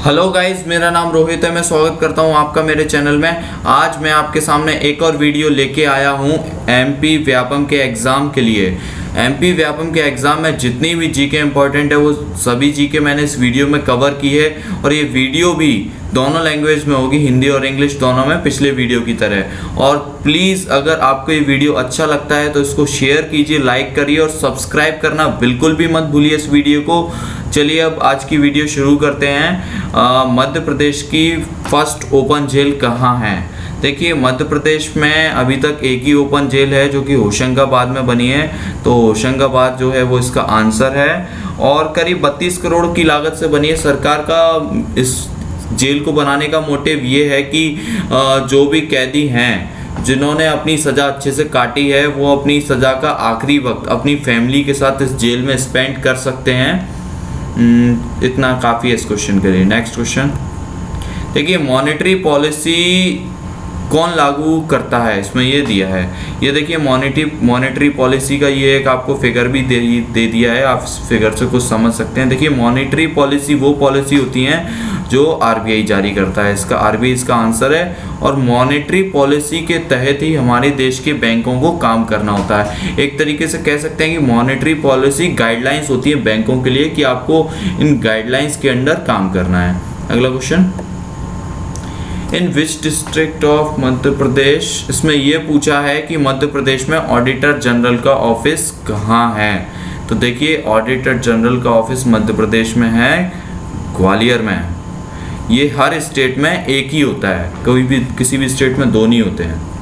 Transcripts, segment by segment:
Hello guys, मेरा नाम रोहित है। मैं स्वागत करता हूं आपका मेरे चैनल में। आज मैं आपके सामने एक और वीडियो लेके आया हूं एमपी व्यापम के एग्ज़ाम के लिए। एमपी व्यापम के एग्ज़ाम में जितनी भी जीके इंपॉर्टेंट है वो सभी जीके मैंने इस वीडियो में कवर की है और ये वीडियो भी दोनों लैंग्वेज में होगी, हिंदी और इंग्लिश दोनों में, पिछले वीडियो की तरह। और प्लीज़ अगर आपको ये वीडियो अच्छा लगता है तो इसको शेयर कीजिए, लाइक करिए और सब्सक्राइब करना बिल्कुल भी मत भूलिए इस वीडियो को। चलिए अब आज की वीडियो शुरू करते हैं। मध्य प्रदेश की फर्स्ट ओपन जेल कहाँ है? देखिए, मध्य प्रदेश में अभी तक एक ही ओपन जेल है जो कि होशंगाबाद में बनी है, तो होशंगाबाद जो है वो इसका आंसर है। और करीब 32 करोड़ की लागत से बनी है। सरकार का इस जेल को बनाने का मोटिव ये है कि जो भी कैदी हैं जिन्होंने अपनी सज़ा अच्छे से काटी है वो अपनी सज़ा का आखिरी वक्त अपनी फैमिली के साथ इस जेल में स्पेंड कर सकते हैं। इतना काफ़ी है इस क्वेश्चन के लिए। नेक्स्ट क्वेश्चन देखिए, मॉनेटरी पॉलिसी कौन लागू करता है? इसमें ये दिया है, ये देखिए मॉनेटरी पॉलिसी का ये एक आपको फिगर भी दे दिया है, आप इस फिगर से कुछ समझ सकते हैं। देखिए, मॉनेटरी पॉलिसी वो पॉलिसी होती हैं जो आरबीआई जारी करता है। इसका आरबीआई इसका आंसर है। और मॉनेटरी पॉलिसी के तहत ही हमारे देश के बैंकों को काम करना होता है। एक तरीके से कह सकते हैं कि मॉनेटरी पॉलिसी गाइडलाइंस होती है बैंकों के लिए कि आपको इन गाइडलाइंस के अंडर काम करना है। अगला question, in which district of Madhya Pradesh, इसमें यह पूछा है कि मध्य प्रदेश में ऑडिटर जनरल का ऑफिस कहाँ है? तो देखिए, ऑडिटर जनरल का ऑफिस मध्य प्रदेश में है, ग्वालियर में है। ये हर स्टेट में एक ही होता है, कोई भी किसी भी स्टेट में दो नहीं होते हैं।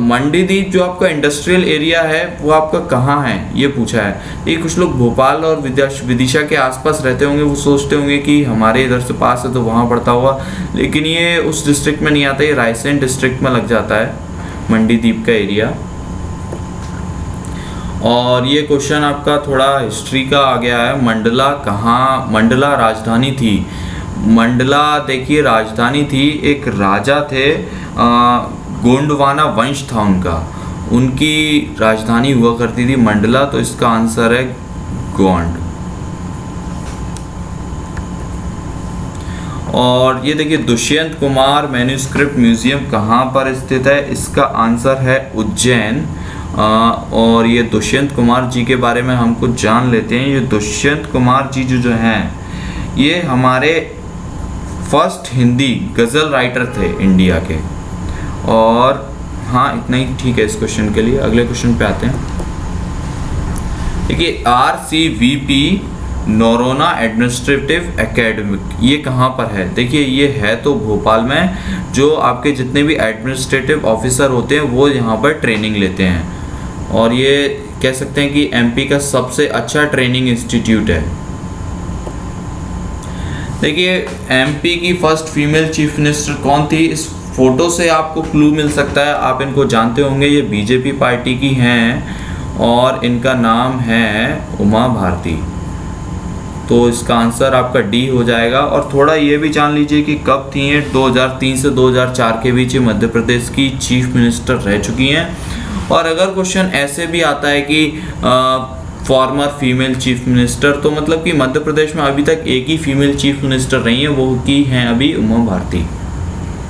मंडीदीप जो आपका इंडस्ट्रियल एरिया है वो आपका कहाँ है ये पूछा है। ये कुछ लोग भोपाल और विदिशा के आसपास रहते होंगे, वो सोचते होंगे कि हमारे इधर से पास है तो वहाँ पड़ता होगा, लेकिन ये उस डिस्ट्रिक्ट में नहीं आता, ये रायसेन डिस्ट्रिक्ट में लग जाता है मंडीदीप का एरिया। और ये क्वेश्चन आपका थोड़ा हिस्ट्री का आ गया है। मंडला कहाँ, मंडला राजधानी थी। मंडला देखिए राजधानी थी, एक राजा थे, गोंडवाना वंश था उनका, उनकी राजधानी हुआ करती थी मंडला, तो इसका आंसर है गोंड। और ये देखिए, दुष्यंत कुमार मैन्युस्क्रिप्ट म्यूजियम कहाँ पर स्थित है? इसका आंसर है उज्जैन। और ये दुष्यंत कुमार जी के बारे में हम कुछ जान लेते हैं। ये दुष्यंत कुमार जी जो हैं ये हमारे फर्स्ट हिंदी गज़ल राइटर थे इंडिया के। और हाँ, इतना ही ठीक है इस क्वेश्चन के लिए। अगले क्वेश्चन पे आते हैं। देखिए, RCVP नोरोना एडमिनिस्ट्रेटिव एकेडमी ये कहाँ पर है? देखिए, ये है तो भोपाल में। जो आपके जितने भी एडमिनिस्ट्रेटिव ऑफिसर होते हैं वो यहाँ पर ट्रेनिंग लेते हैं, और ये कह सकते हैं कि एमपी का सबसे अच्छा ट्रेनिंग इंस्टीट्यूट है। देखिए, एमपी की फर्स्ट फीमेल चीफ मिनिस्टर कौन थी? इस फोटो से आपको क्लू मिल सकता है, आप इनको जानते होंगे। ये बीजेपी पार्टी की हैं और इनका नाम है उमा भारती, तो इसका आंसर आपका डी हो जाएगा। और थोड़ा ये भी जान लीजिए कि कब थी ये, 2003 से 2004 के बीच मध्य प्रदेश की चीफ मिनिस्टर रह चुकी हैं। और अगर क्वेश्चन ऐसे भी आता है कि फॉर्मर फीमेल चीफ मिनिस्टर, तो मतलब कि मध्य प्रदेश में अभी तक एक ही फीमेल चीफ मिनिस्टर रही हैं, वो की हैं अभी उमा भारती,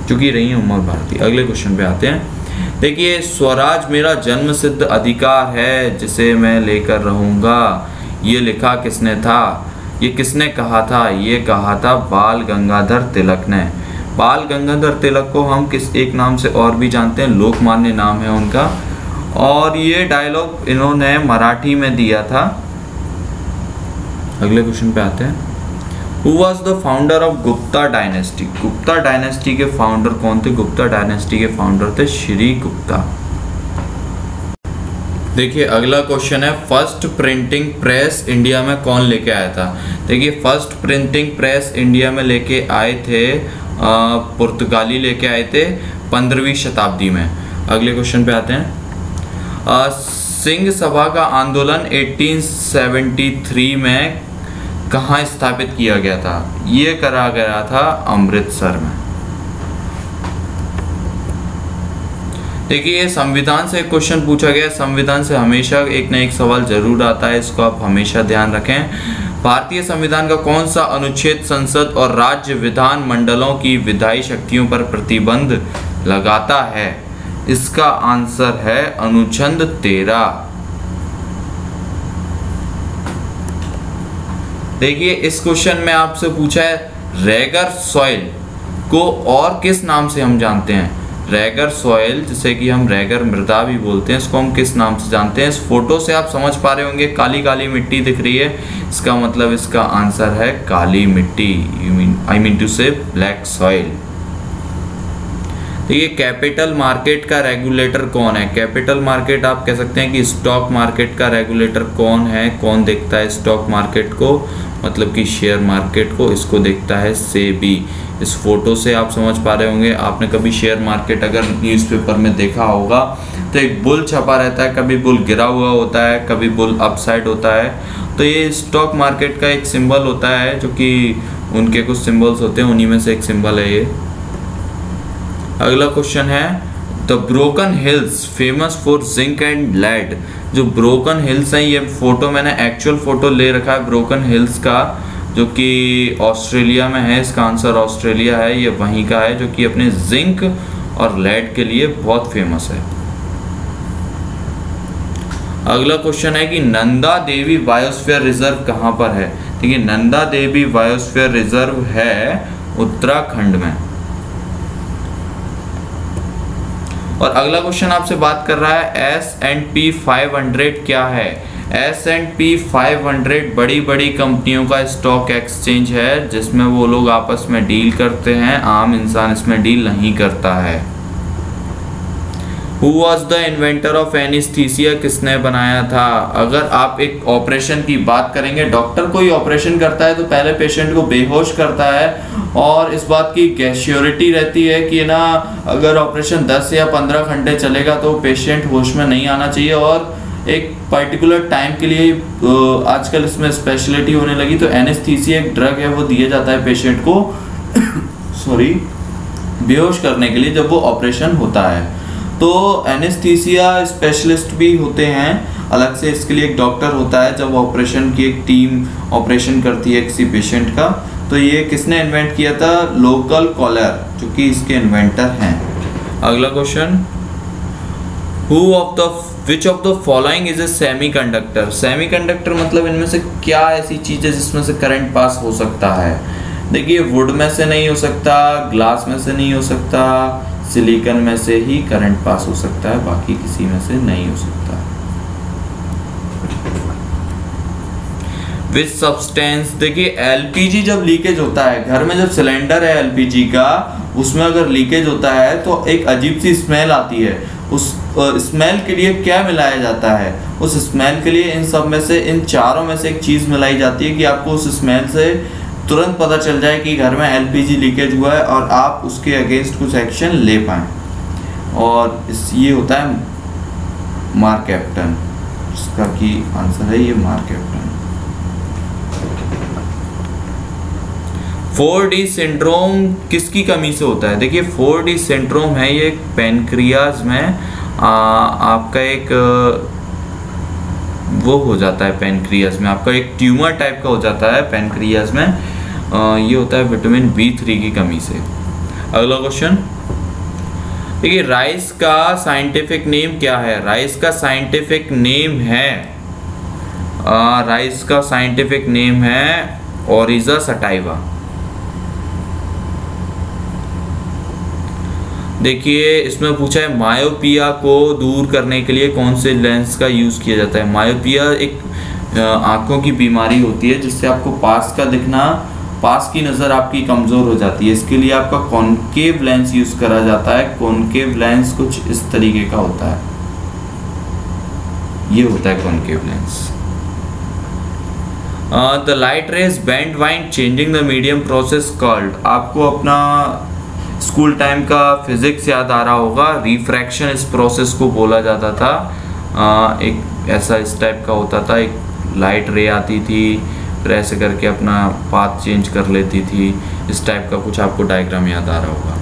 चूँकि रही हैं उमा भारती। अगले क्वेश्चन पे आते हैं। देखिए, स्वराज मेरा जन्म सिद्ध अधिकार है जिसे मैं लेकर रहूँगा, ये लिखा किसने था? ये किसने कहा था? ये कहा था बाल गंगाधर तिलक ने। बाल गंगाधर तिलक को हम किस एक नाम से और भी जानते हैं, लोकमान्य नाम है उनका। और ये डायलॉग इन्होंने मराठी में दिया था। अगले क्वेश्चन पे आते हैं। Who was the founder of Gupta dynasty? Gupta dynasty के फाउंडर कौन थे? गुप्ता डायनेस्टी के फाउंडर थे श्री गुप्ता। देखिए, अगला क्वेश्चन है, फर्स्ट प्रिंटिंग प्रेस इंडिया में कौन लेके आया था? देखिए, फर्स्ट प्रिंटिंग प्रेस इंडिया में लेके आए थे पुर्तगाली लेके आए थे 15वीं शताब्दी में। अगले क्वेश्चन पे आते हैं। सिंह सभा का आंदोलन 1873 में कहाँ स्थापित किया गया था? ये करा गया था अमृतसर में। देखिए, संविधान से एक क्वेश्चन पूछा गया। संविधान से हमेशा एक ना एक सवाल जरूर आता है, इसको आप हमेशा ध्यान रखें। भारतीय संविधान का कौन सा अनुच्छेद संसद और राज्य विधान मंडलों की विधायी शक्तियों पर प्रतिबंध लगाता है? इसका आंसर है अनुच्छेद 13। देखिए इस क्वेश्चन में आपसे पूछा है रेगर सॉइल को और किस नाम से हम जानते हैं? रेगर सॉइल, जिसे कि हम रेगर मृदा भी बोलते हैं, इसको हम किस नाम से जानते हैं? इस फोटो से आप समझ पा रहे होंगे काली काली मिट्टी दिख रही है, इसका मतलब इसका आंसर है काली मिट्टी, आई मीन टू से ब्लैक सॉइल। देखिए कैपिटल मार्केट का रेगुलेटर कौन है? कैपिटल मार्केट आप कह सकते हैं कि स्टॉक मार्केट का रेगुलेटर कौन है? कौन देखता है स्टॉक मार्केट को? मतलब कि शेयर मार्केट को, इसको देखता है सेबी। इस फोटो से आप समझ पा रहे होंगे, आपने कभी शेयर मार्केट अगर न्यूज़पेपर में देखा होगा तो एक बुल छपा रहता है, कभी बुल गिरा हुआ होता है, कभी बुल अपसाइड होता है। तो ये स्टॉक मार्केट का एक सिंबल होता है, जो कि उनके कुछ सिंबल्स होते हैं, उन्हीं में से एक सिंबल है ये। अगला क्वेश्चन है the Broken Hills famous for zinc and lead. जो ब्रोकन हिल्स हैं, ये फोटो मैंने एक्चुअल फोटो ले रखा है ब्रोकन हिल्स का, जो कि ऑस्ट्रेलिया में है। इसका आंसर ऑस्ट्रेलिया है, ये वहीं का है, जो कि अपने जिंक और लेड के लिए बहुत फेमस है। अगला क्वेश्चन है कि नंदा देवी बायोस्फीयर रिजर्व कहाँ पर है? देखिए नंदा देवी बायोस्फीयर रिजर्व है उत्तराखंड में। और अगला क्वेश्चन आपसे बात कर रहा है S&P 500 क्या है? S&P 500 बड़ी बड़ी कंपनियों का स्टॉक एक्सचेंज है, जिसमें वो लोग आपस में डील करते हैं, आम इंसान इसमें डील नहीं करता है। Who was the inventor of anesthesia? किसने बनाया था? अगर आप एक ऑपरेशन की बात करेंगे, डॉक्टर कोई ऑपरेशन करता है तो पहले पेशेंट को बेहोश करता है, और इस बात की श्योरिटी रहती है कि ना अगर ऑपरेशन 10 या 15 घंटे चलेगा तो पेशेंट होश में नहीं आना चाहिए, और एक पर्टिकुलर टाइम के लिए आजकल इसमें स्पेशलिटी होने लगी। तो एनेस्थीसिया एक ड्रग है, वो दिया जाता है पेशेंट को सॉरी बेहोश करने के लिए जब वो ऑपरेशन होता है। तो एनेस्थीसिया स्पेशलिस्ट भी होते हैं, अलग से इसके लिए एक डॉक्टर होता है। जब ऑपरेशन की एक टीम ऑपरेशन करती है किसी पेशेंट का, तो ये किसने इन्वेंट किया था? लोकल कॉलर, जो कि इसके इन्वेंटर हैं। अगला question, which of the following is a semiconductor? Semiconductor मतलब इनमें से क्या ऐसी चीज है जिसमें से करंट पास हो सकता है? देखिए वुड में से नहीं हो सकता, ग्लास में से नहीं हो सकता, सिलिकॉन में से ही करंट पास हो सकता है, बाकी किसी में से नहीं हो सकता। Which substance? देखिए एलपीजी जब लीकेज होता है, घर में जब सिलेंडर है एलपीजी का, उसमें अगर लीकेज होता है तो एक अजीब सी स्मेल आती है। उस स्मेल के लिए क्या मिलाया जाता है? उस स्मेल के लिए इन सब में से, इन चारों में से एक चीज़ मिलाई जाती है कि आपको उस स्मेल से तुरंत पता चल जाए कि घर में एलपीजी लीकेज हुआ है और आप उसके अगेंस्ट कुछ एक्शन ले पाएँ। और ये होता है मार्केप्टन, इसका की आंसर है ये मार्केप्टन। 4D सिंड्रोम किसकी कमी से होता है? देखिए 4D सिंड्रोम है ये पेनक्रियाज में आपका एक वो हो जाता है, पेनक्रियाज में आपका एक ट्यूमर टाइप का हो जाता है पेनक्रियाज में। ये होता है विटामिन B3 की कमी से। अगला क्वेश्चन, देखिए राइस का साइंटिफिक नेम क्या है? राइस का साइंटिफिक नेम है राइस का साइंटिफिक नेम है ओरिजा सटाइवा। देखिए इसमें पूछा है मायोपिया को दूर करने के लिए कौन से लेंस का यूज़ किया जाता है? मायोपिया एक आंखों की बीमारी होती है जिससे आपको पास की नज़र आपकी कमज़ोर हो जाती है। इसके लिए आपका कॉनकेव लेंस यूज़ करा जाता है। कॉनकेव लेंस कुछ इस तरीके का होता है, ये होता है concave lens. The light rays bend wind changing the medium process called. आपको अपना स्कूल टाइम का फिजिक्स याद आ रहा होगा, रिफ्रैक्शन इस प्रोसेस को बोला जाता था। एक ऐसा इस टाइप का होता था, एक लाइट रे आती थी, फिर ऐसे करके अपना पाथ चेंज कर लेती थी। इस टाइप का कुछ आपको डायग्राम याद आ रहा होगा।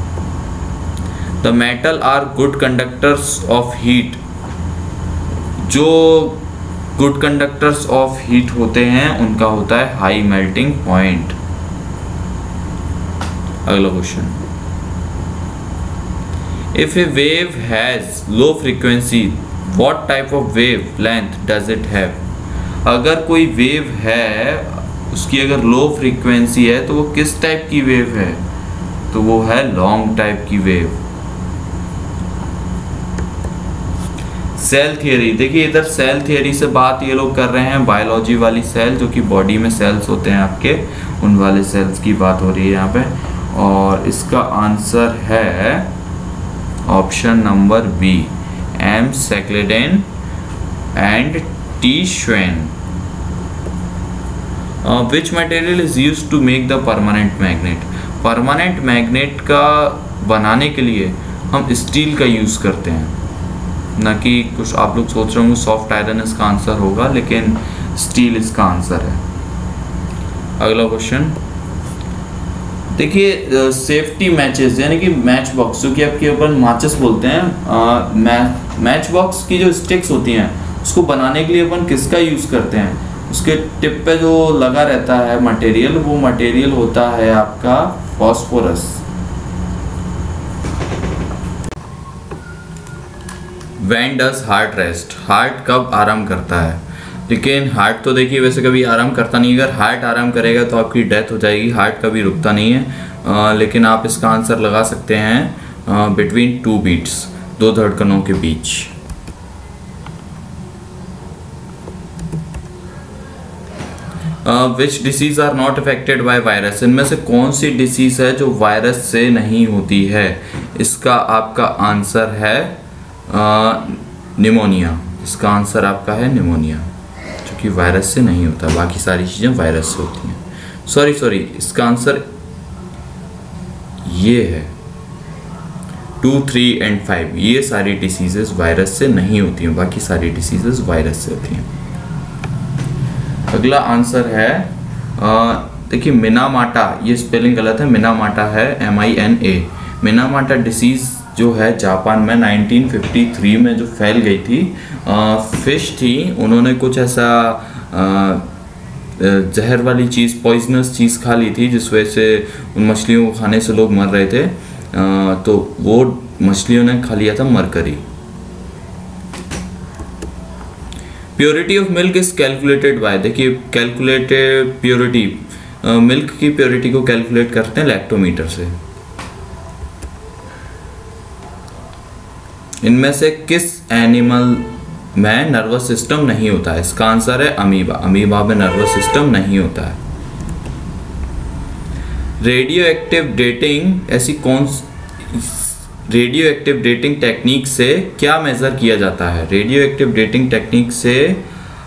The metal are good conductors of heat. जो गुड कंडक्टर्स ऑफ हीट होते हैं उनका होता है हाई मेल्टिंग पॉइंट। अगला question, if a wave has low frequency what type of wavelength does it have. अगर कोई वेव है उसकी अगर लो फ्रीक्वेंसी है तो वो किस टाइप की वेव है, तो वो है लॉन्ग टाइप की वेव। सेल थियरी, देखिए इधर सेल थियरी से बात ये लोग कर रहे हैं बायोलॉजी वाली सेल, जो कि बॉडी में सेल्स होते हैं आपके, उन वाले सेल्स की बात हो रही है यहाँ पे। और इसका आंसर है option number B, M Schleiden and T Schwann. Which material is used to make the permanent magnet. Permanent magnet का बनाने के लिए हम स्टील का यूज़ करते हैं, ना कि कुछ आप लोग सोच रहे होंगे सॉफ्ट आयरन इसका आंसर होगा, लेकिन स्टील इसका आंसर है। अगला क्वेश्चन, देखिए सेफ्टी मैचेस यानी कि मैच बॉक्स, जो कि आपके अपन माचिस बोलते हैं, मैच बॉक्स की जो स्टिक्स होती हैं उसको बनाने के लिए अपन किसका यूज़ करते हैं, उसके टिप पे जो लगा रहता है मटेरियल, वो मटेरियल होता है आपका phosphorus. When does heart rest? Heart कब आराम करता है। लेकिन हार्ट तो देखिए वैसे कभी आराम करता नहीं, अगर हार्ट आराम करेगा तो आपकी डेथ हो जाएगी, हार्ट कभी रुकता नहीं है। लेकिन आप इसका आंसर लगा सकते हैं बिटवीन 2 बीट्स, 2 धड़कनों के बीच। Which disease are not affected by virus. इनमें से कौन सी डिसीज है जो वायरस से नहीं होती है, इसका आपका आंसर है निमोनिया। इसका आंसर आपका है निमोनिया, जो कि वायरस से नहीं होता, बाकी सारी चीज़ें वायरस से होती हैं। सॉरी, इसका आंसर ये है 2, 3 and 5, ये सारी डिसीजेस वायरस से नहीं होती हैं, बाकी सारी डिसीजेस वायरस से होती हैं। अगला आंसर है देखिए मिनामाटा, ये स्पेलिंग गलत है, मिनामाटा है MINA। मिनामाटा डिसीज़ जो है जापान में 1953 में जो फैल गई थी, फिश थी, उन्होंने कुछ ऐसा जहर वाली चीज़, पॉइजनस चीज़ खा ली थी, जिस वजह से उन मछलियों को खाने से लोग मर रहे थे। तो वो मछलियों ने खा लिया था mercury. Purity of milk is calculated by, देखिए कैलकुलेटेड प्योरिटी, मिल्क की प्योरिटी को कैलकुलेट करते हैं लैक्टोमीटर से। इनमें से किस एनिमल में नर्वस सिस्टम नहीं होता है, इसका आंसर है अमीबा। अमीबा में नर्वस सिस्टम नहीं होता है। रेडियो एक्टिव डेटिंग, ऐसी कौन रेडियो एक्टिव डेटिंग टेक्निक से क्या मेजर किया जाता है। रेडियो एक्टिव डेटिंग टेक्निक से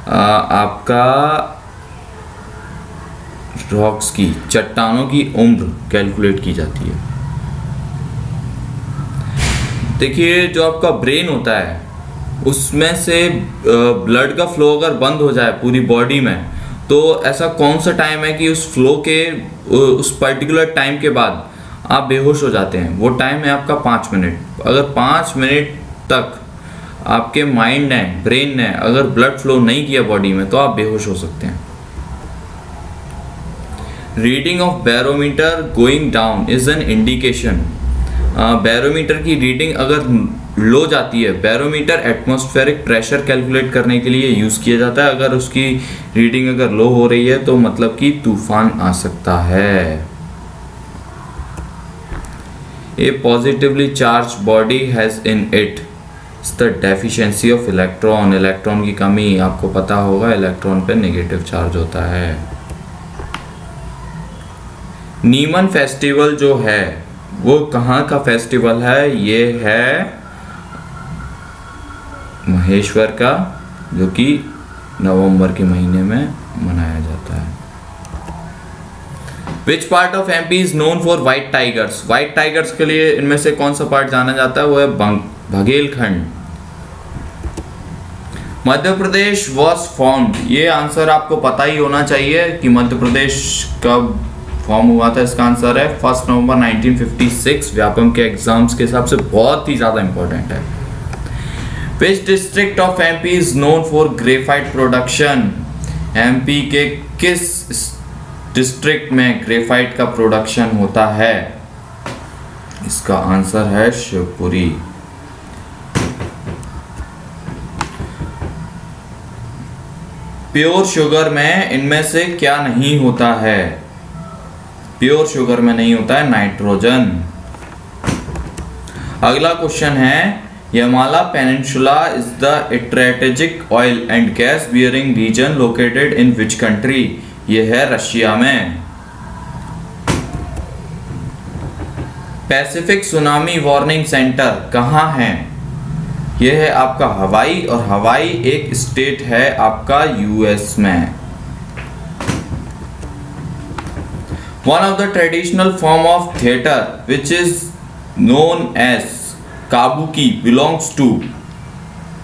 आपका रॉक्स की, चट्टानों की उम्र कैलकुलेट की जाती है। देखिए जो आपका ब्रेन होता है उसमें से ब्लड का फ्लो अगर बंद हो जाए पूरी बॉडी में, तो ऐसा कौन सा टाइम है कि उस फ्लो के उस पर्टिकुलर टाइम के बाद आप बेहोश हो जाते हैं। वो टाइम है आपका 5 मिनट। अगर 5 मिनट तक आपके माइंड ने, ब्रेन ने अगर ब्लड फ्लो नहीं किया बॉडी में, तो आप बेहोश हो सकते हैं। Reading of barometer going down is an indication. Barometer की रीडिंग अगर लो जाती है, बैरोमीटर एटमॉस्फेरिक प्रेशर कैलकुलेट करने के लिए यूज़ किया जाता है। अगर उसकी रीडिंग अगर लो हो रही है तो मतलब कि तूफान आ सकता है। A positively charge body has in it the deficiency of electron. Electron की कमी, आपको पता होगा इलेक्ट्रॉन पे नेगेटिव चार्ज होता है। नीमन फेस्टिवल जो है वो कहाँ का फेस्टिवल है, ये है महेश्वर का, जो कि नवंबर के महीने में मनाया जाता है। Which part of MP is known for white tigers. White tigers के लिए इनमें से कौन सा पार्ट जाना जाता है, वो है बघेलखंड। मध्य प्रदेश वॉज फॉर्म्ड, ये आंसर आपको पता ही होना चाहिए कि मध्य प्रदेश कब फॉर्म हुआ था। इसका आंसर है 1 नवंबर 1956। व्यापम के एग्जाम्स के हिसाब से बहुत ही ज़्यादा इंपॉर्टेंट है। विच district of MP is known for graphite production? MP के किस डिस्ट्रिक्ट में ग्रेफाइट का प्रोडक्शन होता है? इसका आंसर है शिवपुरी। प्योर शुगर में इनमें से क्या नहीं होता है? प्योर शुगर में नहीं होता है नाइट्रोजन। अगला क्वेश्चन है, Yamal peninsula is the strategic oil and gas bearing region located in which country? यह है रशिया में। पैसिफिक सुनामी वार्निंग सेंटर कहाँ है? यह है आपका हवाई, और हवाई एक स्टेट है आपका यूएस में। One of the traditional form of theatre which is known as Kabuki belongs to?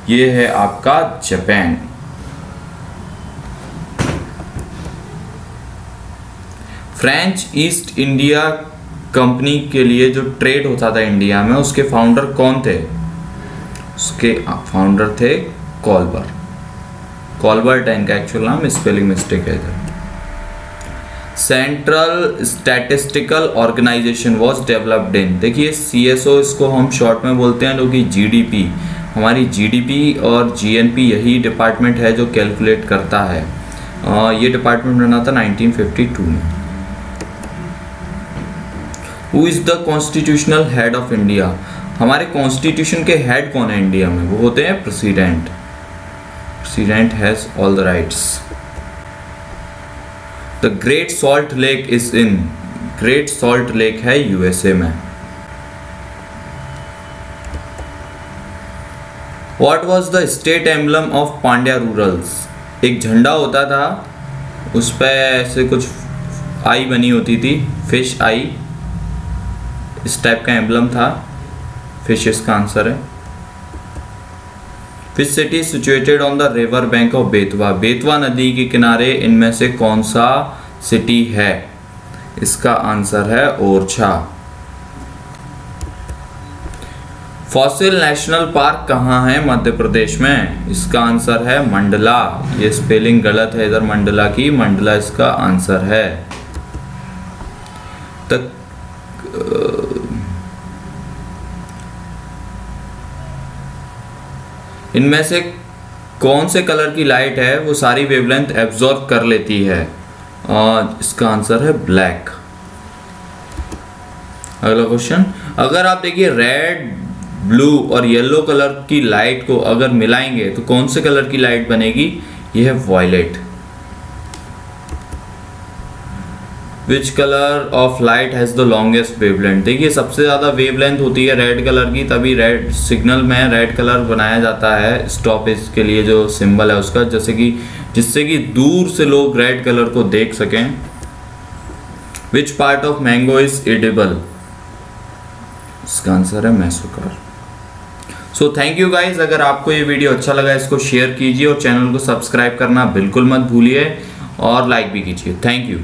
ये है आपका Japan. French East India Company के लिए जो ट्रेड होता था इंडिया में, उसके फाउंडर कौन थे? उसके फाउंडर थे कॉलबर। कॉलबर्ट इनका एक्चुअल नाम, स्पेलिंग मिस्टेक है इधर। Central Statistical Organisation was developed in, देखिए CSO इसको हम शॉर्ट में बोलते हैं, जो कि GDP, हमारी GDP और GNP यही डिपार्टमेंट है जो कैलकुलेट करता है। ये डिपार्टमेंट बना था 1952 में। Who is the constitutional head of India? हमारे कॉन्स्टिट्यूशन के हेड कौन है इंडिया में? वो होते हैं president. President has all the rights. The great salt lake is in, great salt lake है USA में। What was the state emblem of Pandya rulers? एक झंडा होता था, उस पर ऐसे कुछ आई बनी होती थी, फिश आई, इस टाइप का एम्बलम था। फिश इसका आंसर है। Which city is situated on the river bank of Betwa? Betwa नदी के किनारे इनमें से कौन सा सिटी है? इसका आंसर है ओरछा। फॉसिल नेशनल पार्क कहाँ है मध्य प्रदेश में? इसका आंसर है मंडला। ये स्पेलिंग गलत है इधर मंडला की, मंडला इसका आंसर है। इनमें से कौन से कलर की लाइट है वो सारी वेवलेंथ एब्जॉर्ब कर लेती है? और इसका आंसर है ब्लैक। अगला क्वेश्चन, अगर आप देखिए रेड, ब्लू और येलो कलर की लाइट को अगर मिलाएंगे तो कौन से कलर की लाइट बनेगी? यह है violet. Which colour of light has the longest wavelength? देखिए सबसे ज़्यादा वेवलेंथ होती है रेड कलर की, तभी रेड सिग्नल में रेड कलर बनाया जाता है स्टॉपेज के लिए, जो सिंबल है उसका, जैसे कि जिससे कि दूर से लोग रेड कलर को देख सकें। Which part of mango is edible? इसका आंसर है मैसोकार। सो थैंक यू गाइज, अगर आपको ये वीडियो अच्छा लगा इसको शेयर कीजिए और चैनल को सब्सक्राइब करना बिल्कुल मत भूलिए और लाइक भी कीजिए। Thank you.